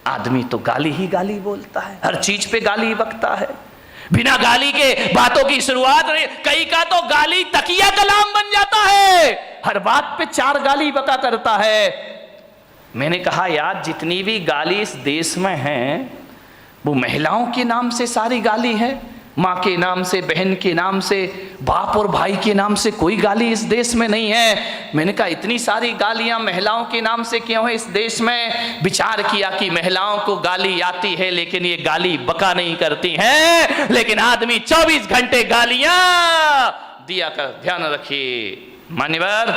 आदमी तो गाली ही गाली बोलता है, हर चीज पे गाली बकता है, बिना गाली के बातों की शुरुआत नहीं। कई का तो गाली तकिया कलाम बन जाता है, हर बात पे 4 गाली बका करता है। मैंने कहा यार जितनी भी गाली इस देश में है वो महिलाओं के नाम से सारी गाली है, माँ के नाम से, बहन के नाम से, बाप और भाई के नाम से कोई गाली इस देश में नहीं है। मैंने कहा इतनी सारी गालियां महिलाओं के नाम से क्यों है इस देश में? विचार किया कि महिलाओं को गाली आती है लेकिन ये गाली बका नहीं करती हैं, लेकिन आदमी 24 घंटे गालियां दिया कर। ध्यान रखिए मान्यवर,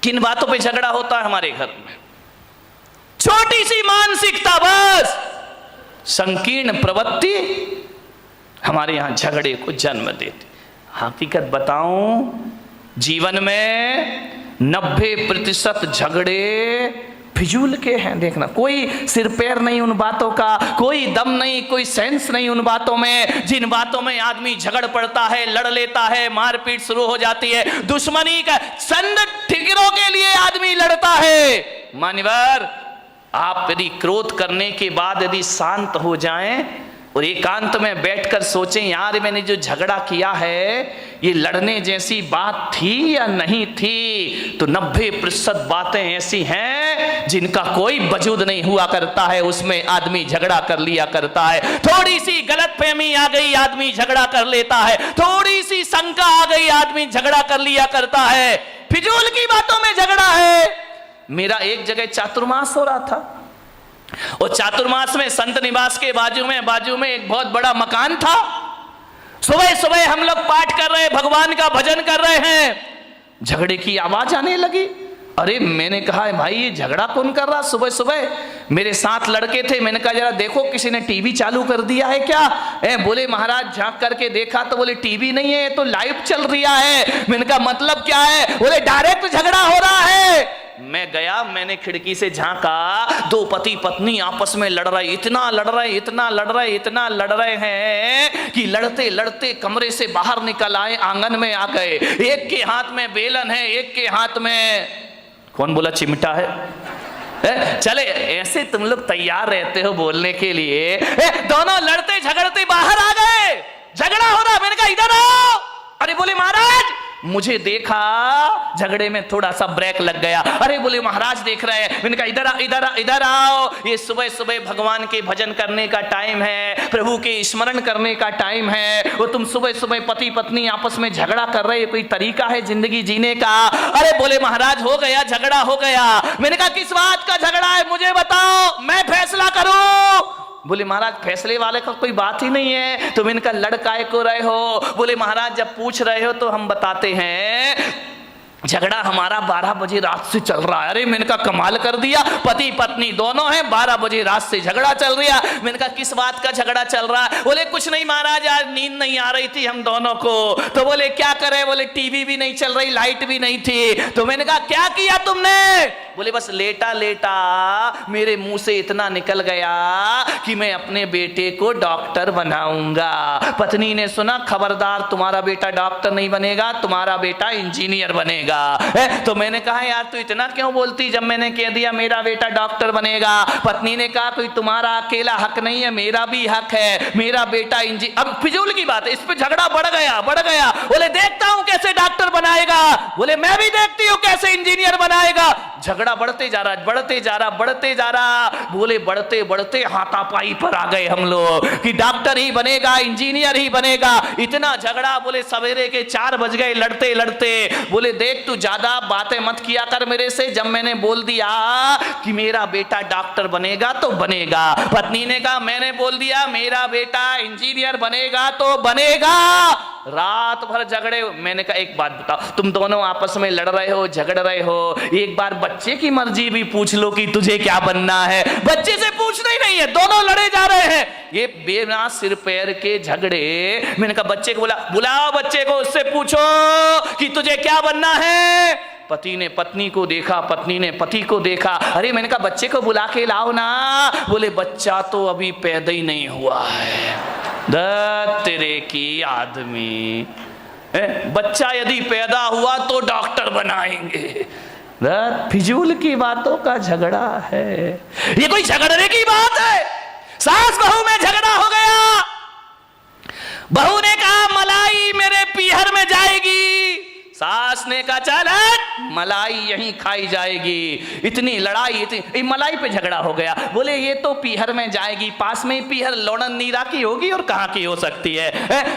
किन बातों पे झगड़ा होता है हमारे घर में? छोटी सी मानसिकता, बस संकीर्ण प्रवृत्ति हमारे यहां झगड़े को जन्म देती। हकीकत बताऊं, जीवन में 90% झगड़े फिजूल के हैं। देखना, कोई सिर पैर नहीं उन बातों का, कोई दम नहीं, कोई सेंस नहीं उन बातों में। जिन बातों में आदमी झगड़ पड़ता है, लड़ लेता है, मारपीट शुरू हो जाती है, दुश्मनी का चंद ठिकरों के लिए आदमी लड़ता है। मान्यवर, आप यदि क्रोध करने के बाद यदि शांत हो जाएं और एकांत में बैठकर सोचें यार मैंने जो झगड़ा किया है ये लड़ने जैसी बात थी या नहीं थी, तो 90% बातें ऐसी हैं जिनका कोई वजूद नहीं हुआ करता है, उसमें आदमी झगड़ा कर लिया करता है। थोड़ी सी गलतफहमी आ गई, आदमी झगड़ा कर लेता है, थोड़ी सी शंका आ गई, आदमी झगड़ा कर लिया करता है। फिजूल की बातों में झगड़ा है। मेरा एक जगह चातुर्मास हो रहा था और चातुर्मास में संत निवास के बाजू में एक बहुत बड़ा मकान था। सुबह सुबह हम लोग पाठ कर रहे, भगवान का भजन कर रहे हैं, झगड़े की आवाज आने लगी। अरे मैंने कहा भाई ये झगड़ा कौन कर रहा सुबह सुबह? मेरे साथ लड़के थे, मैंने कहा जरा देखो किसी ने टीवी चालू कर दिया है क्या? बोले महाराज झांक करके देखा तो बोले टीवी नहीं है, तो लाइव चल रहा है। मैंने कहा मतलब क्या है? बोले डायरेक्ट झगड़ा हो रहा है। मैं गया, मैंने खिड़की से झांका, 2 पति पत्नी आपस में लड़ रहे, इतना लड़ रहे हैं कि लड़ते लड़ते कमरे से बाहर निकल आए, आंगन में आ गए। एक के हाथ में बेलन है, एक के हाथ में कौन बोला चिमटा है। चले ऐसे तुम लोग तैयार रहते हो बोलने के लिए। दोनों लड़ते झगड़ते बाहर आ गए, झगड़ा हो रहा। मैंने कहा इधर आओ। अरे बोले महाराज, मुझे देखा, झगड़े में थोड़ा सा ब्रेक लग गया। अरे बोले महाराज देख रहे हैं। मैंने कहा इधर आओ, ये सुबह सुबह भगवान के भजन करने का टाइम है, प्रभु के स्मरण करने का टाइम है, वो तुम सुबह सुबह पति पत्नी आपस में झगड़ा कर रहे, कोई तरीका है जिंदगी जीने का? अरे बोले महाराज हो गया, झगड़ा हो गया। मैंने कहा किस बात का झगड़ा है मुझे बताओ, मैं फैसला करूं। बोले महाराज फैसले वाले का कोई बात ही नहीं है, तुम इनका लड़काए को रहे हो। बोले महाराज जब पूछ रहे हो तो हम बताते हैं, झगड़ा हमारा 12 बजे रात से चल रहा है। अरे मैंने कहा कमाल कर दिया, पति पत्नी दोनों हैं, 12 बजे रात से झगड़ा चल रहा। मैंने कहा किस बात का झगड़ा चल रहा है? बोले कुछ नहीं महाराज, आज नींद नहीं आ रही थी हम दोनों को। तो बोले क्या करे? बोले टीवी भी नहीं चल रही, लाइट भी नहीं थी। तो मैंने कहा क्या किया तुमने? बोले बस लेटा लेटा मेरे मुंह से इतना निकल गया कि मैं अपने बेटे को डॉक्टर बनाऊंगा। पत्नी ने सुना, खबरदार तुम्हारा बेटा डॉक्टर नहीं बनेगा, तुम्हारा बेटा इंजीनियर बनेगा। तो मैंने कहा यार तू इतना क्यों बोलती, जब मैंने कह दिया मेरा बेटा डॉक्टर बनेगा। पत्नी ने कहा कोई तुम्हारा अकेला हक नहीं है, मेरा भी हक है, मेरा बेटा इंजीनियर। अब फिजूल की बात है, इस पे झगड़ा बढ़ गया। बोले देखता हूं कैसे डॉक्टर बनाएगा। बोले मैं भी देखती हूं कैसे इंजीनियर बनाएगा। झगड़ा बढ़ते जा रहा। बोले बढ़ते बढ़ते हाथापाई पर आ गए हम लोग कि डॉक्टर ही बनेगा, इंजीनियर ही बनेगा। इतना झगड़ा, बोले सवेरे के 4 बज गए लड़ते लड़ते। बोले देख तू ज्यादा बातें मत किया कर मेरे से, जब मैंने बोल दिया कि मेरा बेटा डॉक्टर बनेगा तो बनेगा। पत्नी ने कहा मैंने बोल दिया मेरा बेटा इंजीनियर बनेगा तो बनेगा। रात भर झगड़े। मैंने कहा एक बात बताओ, तुम दोनों आपस में लड़ रहे हो, झगड़ रहे हो, एक बार बच्चे की मर्जी भी पूछ लो कि तुझे क्या बनना है। बच्चे से पूछना ही नहीं है, दोनों लड़े जा रहे हैं। ये बिना सिर पैर के झगड़े। मैंने कहा बच्चे को बुलाओ बच्चे को, उससे पूछो कि तुझे क्या बनना है। पति ने पत्नी को देखा, पत्नी ने पति को देखा। अरे मैंने कहा बच्चे को बुला के लाओ ना। बोले बच्चा तो अभी पैदा ही नहीं हुआ है। तेरे की आदमी, बच्चा यदि पैदा हुआ तो डॉक्टर बनाएंगे। फिजूल की बातों का झगड़ा है। ये कोई झगड़ने की बात है? सास बहू में झगड़ा हो गया, बहू ने कहा मलाई मेरे पीहर में जाएगी, सास ने कहा चल मलाई यहीं खाई जाएगी। इतनी लड़ाई, इतनी मलाई पे झगड़ा हो गया। बोले ये तो पीहर में जाएगी, पास में ही पीहर लोड़न नीरा की होगी और कहां की हो सकती है?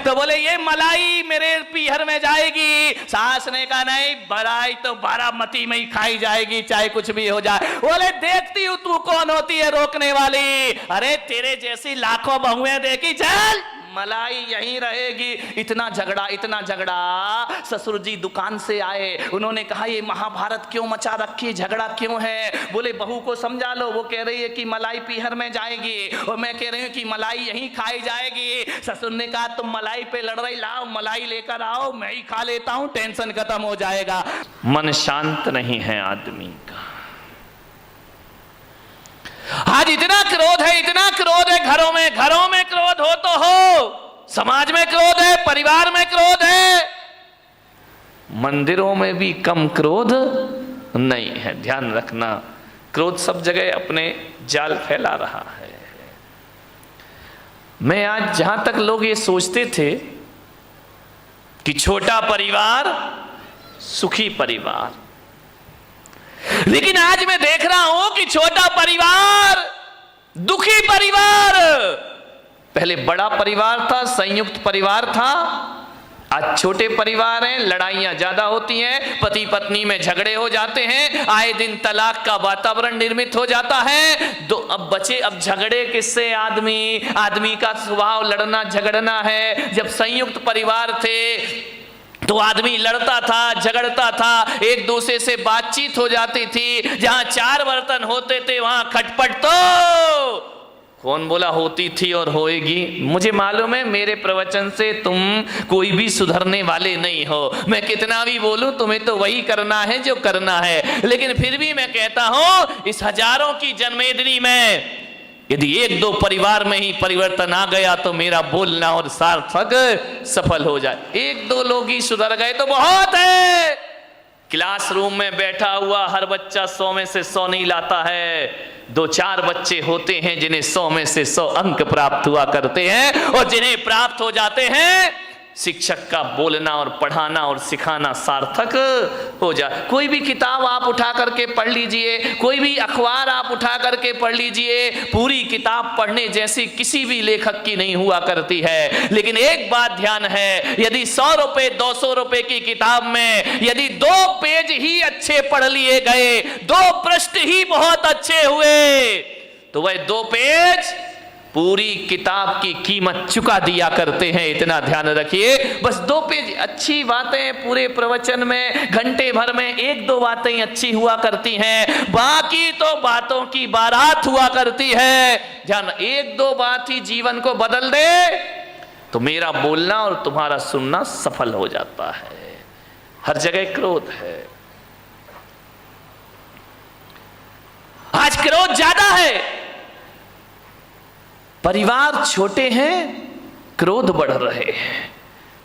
तो बोले ये मलाई मेरे पीहर में जाएगी। सास ने कहा नहीं, मलाई तो बारामती में ही खाई जाएगी, चाहे कुछ भी हो जाए। बोले देखती हूं तू कौन होती है रोकने वाली, अरे तेरे जैसी लाखों बहुएं देखी, चल मलाई यहीं रहेगी। इतना झगड़ा। ससुर जी दुकान से आए, उन्होंने कहा ये महाभारत क्यों मचा रखी, झगड़ा क्यों है? बोले बहू को समझा लो, वो कह रही है कि मलाई पीहर में जाएगी और मैं कह रही हूँ कि मलाई यहीं खाई जाएगी। ससुर ने कहा तुम मलाई पे लड़ रही, लाओ मलाई लेकर आओ, मैं ही खा लेता हूँ, टेंशन खत्म हो जाएगा। मन शांत नहीं है आदमी का। आज इतना क्रोध है, घरों में क्रोध हो तो हो, समाज में क्रोध है, परिवार में क्रोध है, मंदिरों में भी कम क्रोध नहीं है। ध्यान रखना, क्रोध सब जगह अपने जाल फैला रहा है। मैं आज जहां तक लोग ये सोचते थे कि छोटा परिवार सुखी परिवार, लेकिन आज मैं देख रहा हूं कि छोटा परिवार दुखी परिवार। पहले बड़ा परिवार था, संयुक्त परिवार था, आज छोटे परिवार हैं, लड़ाइयां ज्यादा होती हैं, पति पत्नी में झगड़े हो जाते हैं, आए दिन तलाक का वातावरण निर्मित हो जाता है। अब झगड़े किससे? आदमी का स्वभाव लड़ना झगड़ना है। जब संयुक्त परिवार थे तो आदमी लड़ता था, झगड़ता था, एक दूसरे से बातचीत हो जाती थी। जहां 4 बर्तन होते थे वहां खटपट तो कौन बोला होती थी और होएगी। मुझे मालूम है मेरे प्रवचन से तुम कोई भी सुधरने वाले नहीं हो, मैं कितना भी बोलूं तुम्हें तो वही करना है जो करना है। लेकिन फिर भी मैं कहता हूं इस हजारों की जन्मेदिनी में यदि 1-2 परिवार में ही परिवर्तन आ गया तो मेरा बोलना और सार्थक सफल हो जाए। 1-2 लोग ही सुधर गए तो बहुत है। क्लासरूम में बैठा हुआ हर बच्चा 100 में से 100 नहीं लाता है। 2-4 बच्चे होते हैं जिन्हें 100 में से 100 अंक प्राप्त हुआ करते हैं, और जिन्हें प्राप्त हो जाते हैं शिक्षक का बोलना और पढ़ाना और सिखाना सार्थक हो जाए। कोई भी किताब आप उठा करके पढ़ लीजिए, कोई भी अखबार आप उठा करके पढ़ लीजिए, पूरी किताब पढ़ने जैसी किसी भी लेखक की नहीं हुआ करती है। लेकिन एक बात ध्यान है, यदि 100 रुपए 200 रुपए की किताब में यदि 2 पेज ही अच्छे पढ़ लिए गए, 2 पृष्ठ ही बहुत अच्छे हुए, तो वह 2 पेज पूरी किताब की कीमत चुका दिया करते हैं। इतना ध्यान रखिए। बस 2 पेज अच्छी बातें पूरे प्रवचन में घंटे भर में 1-2 बातें अच्छी हुआ करती हैं, बाकी तो बातों की बारात हुआ करती है। ध्यान, 1-2 बात ही जीवन को बदल दे तो मेरा बोलना और तुम्हारा सुनना सफल हो जाता है। हर जगह क्रोध है, आज क्रोध ज्यादा है। परिवार छोटे हैं, क्रोध बढ़ रहे हैं।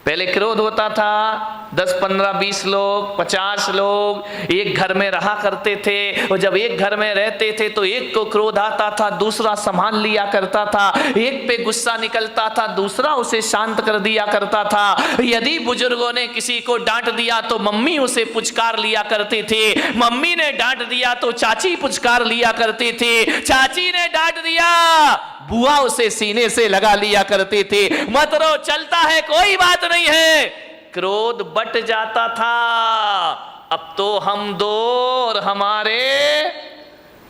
पहले क्रोध होता था 10, 15, 20 लोग, 50 लोग एक घर में रहा करते थे, और जब एक घर में रहते थे तो एक को क्रोध आता था, दूसरा संभाल लिया करता था, एक पे गुस्सा निकलता था, दूसरा उसे शांत कर दिया करता था। यदि बुजुर्गों ने किसी को डांट दिया तो मम्मी उसे पुचकार लिया करती थी, मम्मी ने डांट दिया तो चाची पुचकार लिया करती थी, चाची ने डांट दिया बुआ उसे सीने से लगा लिया करती थी। मत रो, चलता है, कोई बात नहीं है। क्रोध बट जाता था। अब तो हम 2 और हमारे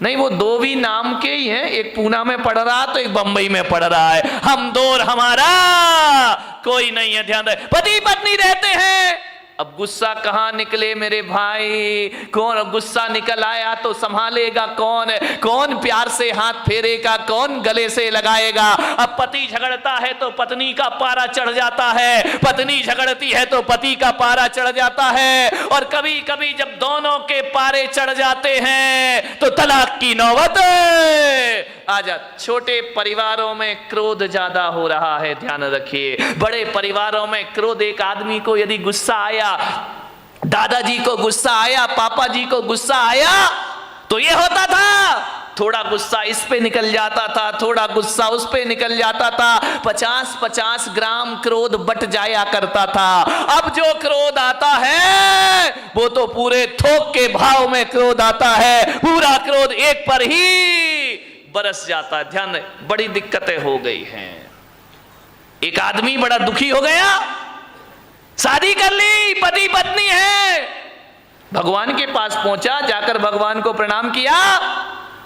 नहीं, वो 2 भी नाम के ही हैं, एक पूना में पढ़ रहा तो एक बंबई में पढ़ रहा है। हम 2 और हमारा कोई नहीं है। ध्यान रहे, पति पत्नी रहते हैं। अब गुस्सा कहां निकले मेरे भाई? कौन गुस्सा निकल आया तो संभालेगा कौन? कौन प्यार से हाथ फेरेगा? कौन गले से लगाएगा? अब पति झगड़ता है तो पत्नी का पारा चढ़ जाता है, पत्नी झगड़ती है तो पति का पारा चढ़ जाता है, और कभी कभी जब दोनों के पारे चढ़ जाते हैं तो तलाक की नौबत आ जाती। छोटे परिवारों में क्रोध ज्यादा हो रहा है, ध्यान रखिए। बड़े परिवारों में क्रोध, एक आदमी को यदि गुस्सा आया, दादाजी को गुस्सा आया, पापा जी को गुस्सा आया तो ये होता था, थोड़ा गुस्सा इस पे निकल जाता था, थोड़ा गुस्सा उस पे निकल जाता था, 50-50 ग्राम क्रोध बट जाया करता था। अब जो क्रोध आता है वो तो पूरे थोक के भाव में क्रोध आता है, पूरा क्रोध एक पर ही बरस जाता है। ध्यान रहे, बड़ी दिक्कतें हो गई हैं। एक आदमी बड़ा दुखी हो गया, शादी कर ली, पति पत्नी है, भगवान के पास पहुंचा, जाकर भगवान को प्रणाम किया,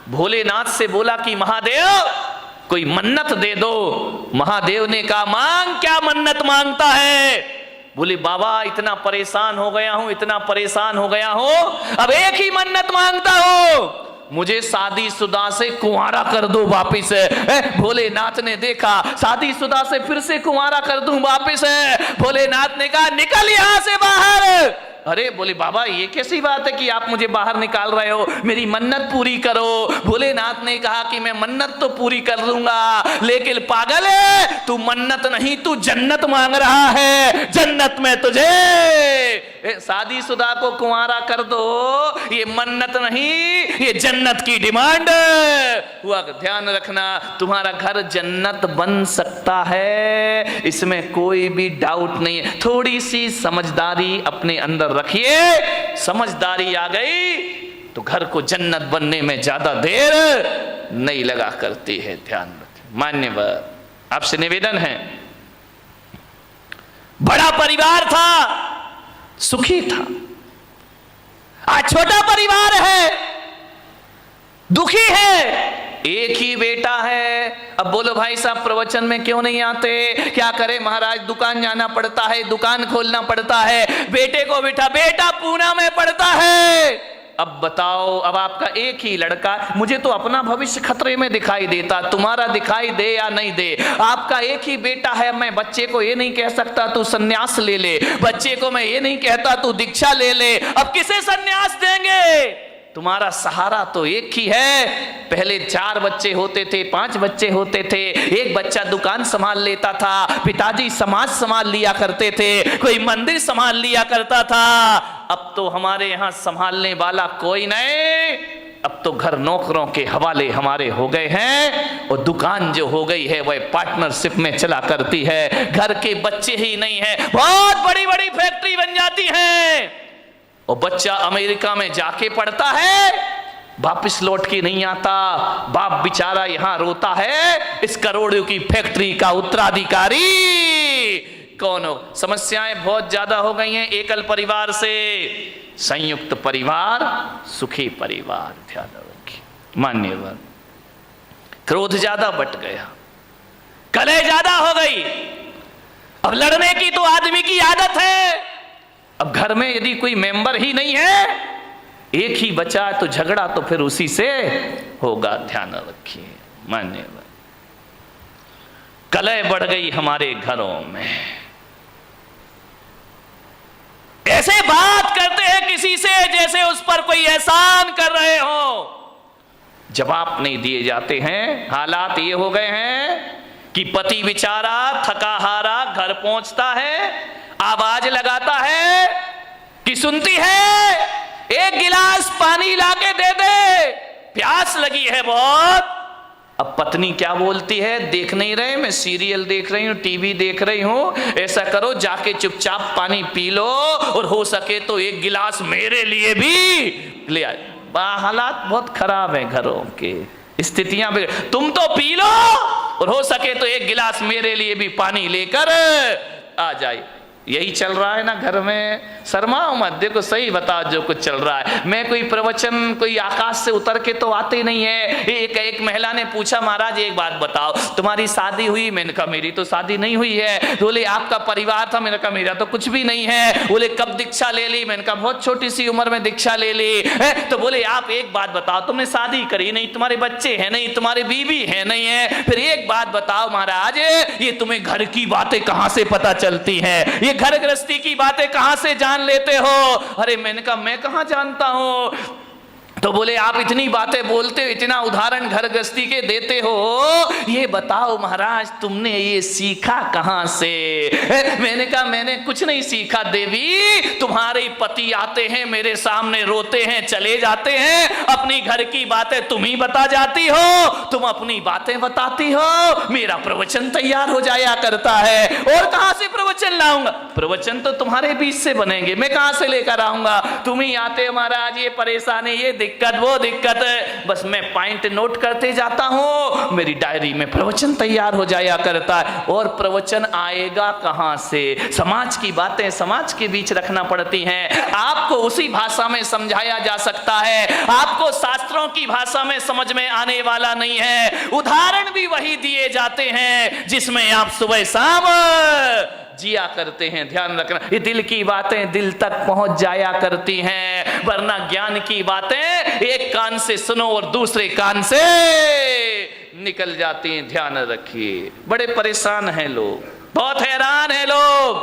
भोलेनाथ से बोला कि महादेव कोई मन्नत दे दो। महादेव ने कहा मांग, क्या मन्नत मांगता है? बोले बाबा इतना परेशान हो गया हूं, इतना परेशान हो गया हूं, अब एक ही मन्नत मांगता हूं, मुझे शादीशुदा से कुंवारा कर दो वापिस। भोलेनाथ ने देखा शादीशुदा से फिर से कुंवारा कर दूं वापिस। भोलेनाथ ने कहा निकल यहां से बाहर। अरे बोले बाबा ये कैसी बात है कि आप मुझे बाहर निकाल रहे हो, मेरी मन्नत पूरी करो। भोलेनाथ ने कहा कि मैं मन्नत तो पूरी कर दूंगा, लेकिन पागल है तू, मन्नत नहीं तू जन्नत मांग रहा है, जन्नत में तुझे शादीशुदा को कुंवारा कर दो, ये मन्नत नहीं ये जन्नत की डिमांड हुआ। ध्यान रखना, तुम्हारा घर जन्नत बन सकता है, इसमें कोई भी डाउट नहीं है। थोड़ी सी समझदारी अपने अंदर रखिए, समझदारी आ गई तो घर को जन्नत बनने में ज्यादा देर नहीं लगा करती है। ध्यान रखें। मान्यवर, आपसे निवेदन है, बड़ा परिवार था, सुखी था, आज छोटा परिवार है, दुखी है, एक ही बेटा है। अब बोलो भाई साहब प्रवचन में क्यों नहीं आते? क्या करे महाराज, दुकान जाना पड़ता है, दुकान खोलना पड़ता है, बेटे को बिठा, बेटा पूना में पड़ता है। अब बताओ, अब आपका एक ही लड़का, मुझे तो अपना भविष्य खतरे में दिखाई देता, तुम्हारा दिखाई दे या नहीं दे, आपका एक ही बेटा है। मैं बच्चे को ये नहीं कह सकता तू सन्यास ले ले, बच्चे को मैं ये नहीं कहता तू दीक्षा ले ले, अब किसे सन्यास देंगे? तुम्हारा सहारा तो एक ही है। पहले 4 बच्चे होते थे, 5 बच्चे होते थे, एक बच्चा दुकान संभाल लेता था, पिताजी समाज संभाल लिया करते थे, कोई मंदिर संभाल लिया करता था। अब तो हमारे यहाँ संभालने वाला कोई नहीं, अब तो घर नौकरों के हवाले हमारे हो गए हैं, और दुकान जो हो गई है वह पार्टनरशिप में चला करती है। घर के बच्चे ही नहीं है, बहुत बड़ी बड़ी फैक्ट्री बन जाती है, और बच्चा अमेरिका में जाके पढ़ता है, वापिस लौट के नहीं आता, बाप बेचारा यहां रोता है, इस करोड़ों की फैक्ट्री का उत्तराधिकारी कौन हो? समस्याएं बहुत ज्यादा हो गई हैं एकल परिवार से। संयुक्त परिवार सुखी परिवार। ध्यान रखिए मान्यवर, क्रोध ज्यादा बट गया, कलह ज्यादा हो गई, अब लड़ने की तो आदमी की आदत है। अब घर में यदि कोई मेंबर ही नहीं है, एक ही बचा तो झगड़ा तो फिर उसी से होगा। ध्यान रखिए मान्यवर, कलह बढ़ गई हमारे घरों में, ऐसे बात करते हैं किसी से जैसे उस पर कोई एहसान कर रहे हो, जवाब नहीं दिए जाते हैं। हालात ये हो गए हैं कि पति बेचारा थका हारा घर पहुंचता है, आवाज लगाता है कि सुनती है, एक गिलास पानी लाके दे दे, प्यास लगी है बहुत। अब पत्नी क्या बोलती है, देख नहीं रहे, मैं सीरियल देख रही हूं, टीवी देख रही हूं, ऐसा करो जाके चुपचाप पानी पी लो, और हो सके तो एक गिलास मेरे लिए भी ले आए। हालात बहुत खराब है घरों के, स्थितियां भी, तुम तो पी लो और हो सके तो एक गिलास मेरे लिए भी पानी लेकर आ जाए। यही चल रहा है ना घर में? शर्माओ मत, देखो सही बता जो कुछ चल रहा है। मैं कोई प्रवचन कोई आकाश से उतर के तो आते नहीं है। एक महिला ने पूछा, महाराज एक बात बताओ, तुम्हारी शादी हुई? मैंने कहा मेरी तो शादी नहीं हुई है। बोले आपका परिवार था? मैंने कहा मेरा तो कुछ भी नहीं है। बोले कब दीक्षा ले ली? मैंने कहा बहुत छोटी सी उम्र में दीक्षा ले ली है। तो बोले आप एक बात बताओ, तुमने शादी करी नहीं, तुम्हारे बच्चे हैं नहीं, तुम्हारे बीवी है नहीं है, फिर एक बात बताओ महाराज, ये तुम्हें घर की बातें कहां से पता चलती हैं? ये घर गृहस्थी की बातें कहां से जान लेते हो? अरे मैंने कहा मैं कहां जानता हूं, तो बोले आप इतनी बातें बोलते हो, इतना उदाहरण घर गृहस्थी के देते हो, ये बताओ महाराज तुमने ये सीखा कहां से? मैंने कहा मैंने कुछ नहीं सीखा देवी, तुम्हारे पति आते हैं मेरे सामने, रोते हैं, चले जाते हैं, अपनी घर की बातें तुम ही बता जाती हो, तुम अपनी बातें बताती हो, मेरा प्रवचन तैयार हो जाया करता है। और कहां से प्रवचन लाऊंगा? प्रवचन तो तुम्हारे बीच से बनेंगे, मैं कहां से लेकर आऊंगा? तुम ही आते हो महाराज, ये परेशानी, ये दिक्कत, वो दिक्कत है, बस मैं पॉइंट नोट करते जाता हूं, मेरी डायरी में प्रवचन तैयार हो जाया करता है। और प्रवचन आएगा कहां से? समाज की बातें समाज के बीच रखना पड़ती हैं। आपको उसी भाषा में समझाया जा सकता है, आपको शास्त्रों की भाषा में समझ में आने वाला नहीं है। उदाहरण भी वही दिए जाते हैं जिसमें आप सुबह शाम जिया करते हैं। ध्यान रखना, ये दिल की बातें दिल तक पहुंच जाया करती हैं, वरना ज्ञान की बातें एक कान से सुनो और दूसरे कान से निकल जाती हैं। ध्यान रखिए, बड़े परेशान हैं लोग, बहुत हैरान हैं लोग,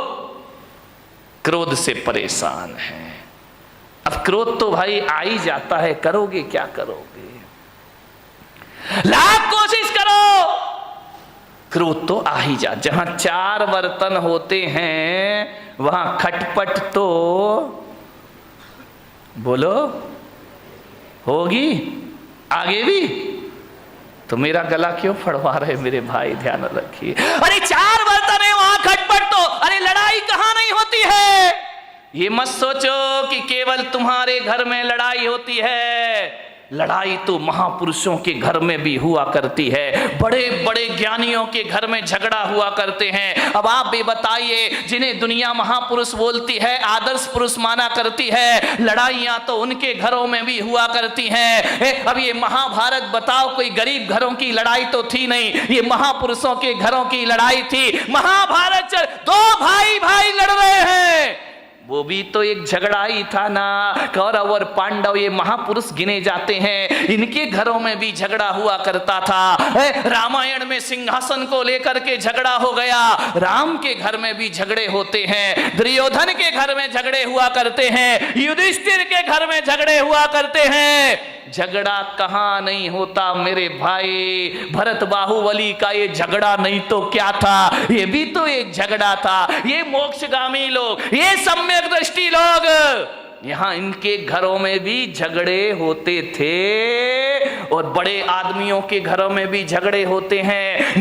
क्रोध से परेशान हैं। अब क्रोध तो भाई आ ही जाता है, करोगे क्या करोगे? लाख कोशिश करो, क्रोध तो आ ही जा। जहां चार बर्तन होते हैं वहां खटपट तो बोलो होगी, आगे भी। तो मेरा गला क्यों फड़वा रहे मेरे भाई? ध्यान रखिए, अरे चार बर्तन है वहां खटपट तो, अरे लड़ाई कहां नहीं होती है। ये मत सोचो कि केवल तुम्हारे घर में लड़ाई होती है, लड़ाई तो महापुरुषों के घर में भी हुआ करती है, बड़े बड़े ज्ञानियों के घर में झगड़ा हुआ करते हैं। अब आप भी बताइए, जिन्हें दुनिया महापुरुष बोलती है, आदर्श पुरुष माना करती है, लड़ाइयां तो उनके घरों में भी हुआ करती हैं। अब ये महाभारत बताओ, कोई गरीब घरों की लड़ाई तो थी नहीं, ये महापुरुषों के घरों की लड़ाई थी। महाभारत चल, दो भाई भाई लड़ रहे हैं, वो भी तो एक झगड़ा ही था ना। कौरव और पांडव ये महापुरुष गिने जाते हैं, इनके घरों में भी झगड़ा हुआ करता था। रामायण में सिंहासन को लेकर के झगड़ा हो गया, राम के घर में भी झगड़े होते हैं, दुर्योधन के घर में झगड़े हुआ करते हैं, युधिष्ठिर के घर में झगड़े हुआ करते हैं। झगड़ा कहां नहीं होता मेरे भाई? भरत बाहुबली का ये झगड़ा नहीं तो क्या था, ये भी तो एक झगड़ा था। ये मोक्षगामी लोग, ये सम्यक दृष्टि लोग, यहां इनके घरों में भी झगड़े होते थे और बड़े आदमियों के घरों में भी झगड़े होते हैं।